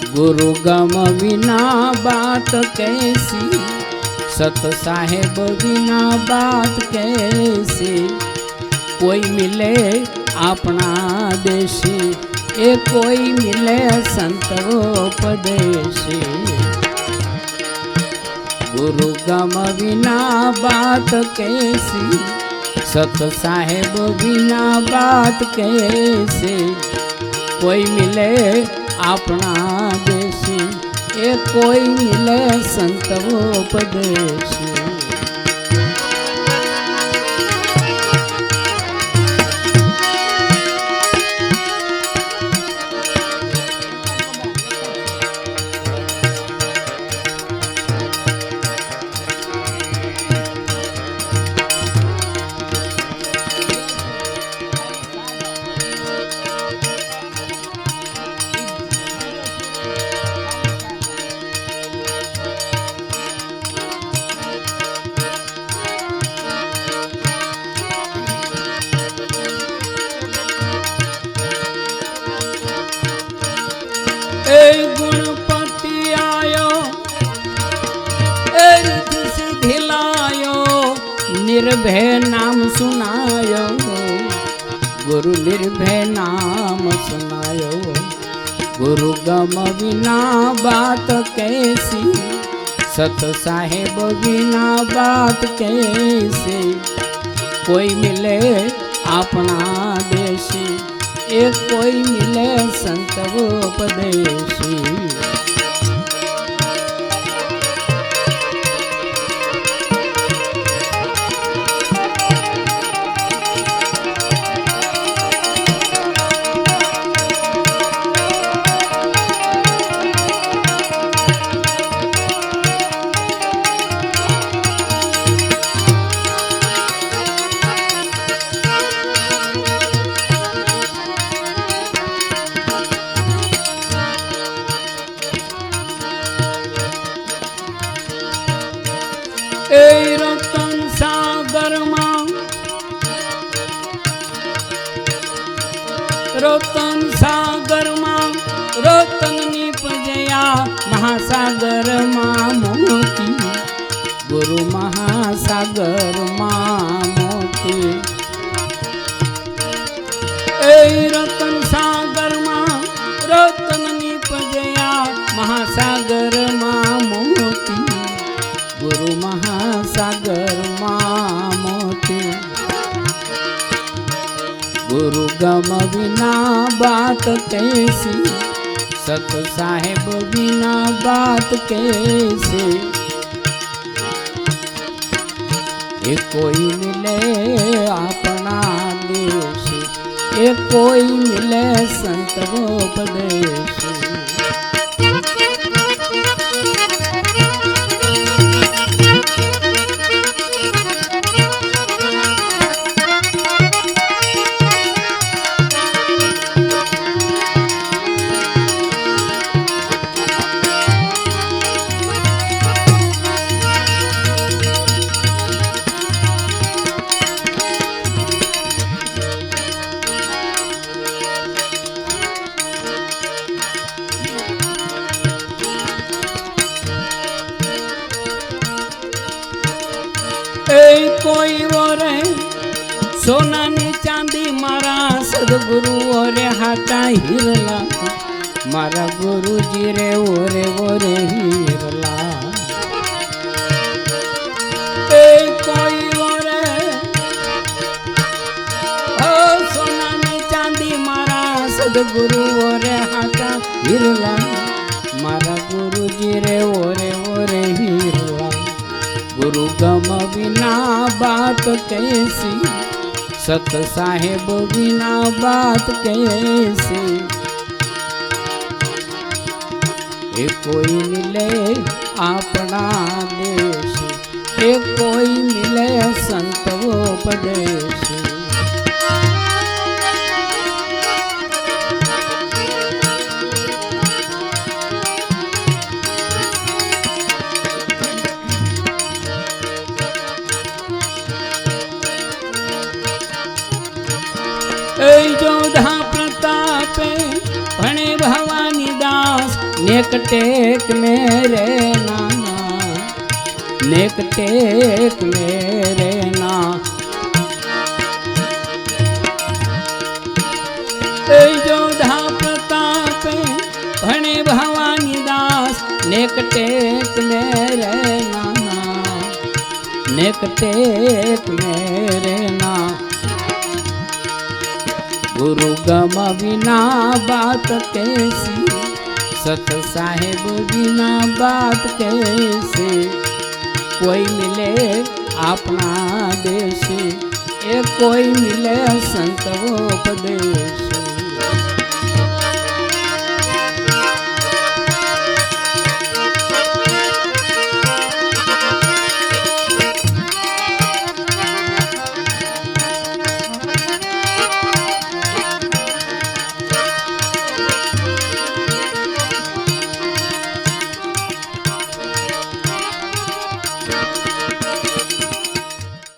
गुरु गम बिना बात कैसी, सत साहेब बिना बात कैसी। कोई मिले अपना देशी, ए कोई मिले संतोपदेशी। गुरु गम बिना बात कैसी, सत साहेब बिना बात कैसे। कोई मिले अपना देशी, ए कोई मिले संतोपदेशी। गुणपति आयो रिद्ध सिद्धि लायो, निर्भय नाम सुनायो। गुरु निर्भय नाम सुनायो। गुरु गम बिना बात कैसी, सत साहेब बिना बात कैसे। कोई मिले अपना देशी, एक कोई मिले संतोपदेशी। ए रतन सागर मां, रतन सागर मां, रतन निपजया महासागर मां मोती। गुरु महासागर मां मोती। ए रतन सागर मां, रतन निपजया महासागर मां मोती। गुरु महासागर मां मोती। गुरु गम बिना बात कैसी, सत साहेब बिना बात कैसे। ए कोई मिले अपना देश, ए कोई मिले संतोपदेश। कोई ओरे सोना ने चांदी मारा सदगुरु ओरे हाथा हिरला। मारा गुरु जी रे ओरे ओरे हिरला। कोई ओरे सोना ने चांदी मारा सदगुरु ओरे हाथा हिरला। मारा गुरु जी रे ओरे ओरे हिरला। गुरु गम बिना बात कैसी, सत साहेब बिना बात कैसी। ए कोई मिले अपना देश, ए कोई मिले संतोपदेश। जोधा प्रतापे भणे भवानी दास। नेक टेक मेरे नाना, नेक टेक मेरे ना। जोधा प्रताप भणे भवानी दास, नेक टेक मेरे नाना, नेक टेक मेरे ना। गुरु गम बिना बात कैसी, सत साहेब बिना बात कैसे। कोई मिले अपना देश, एक कोई मिले संत उपदेश।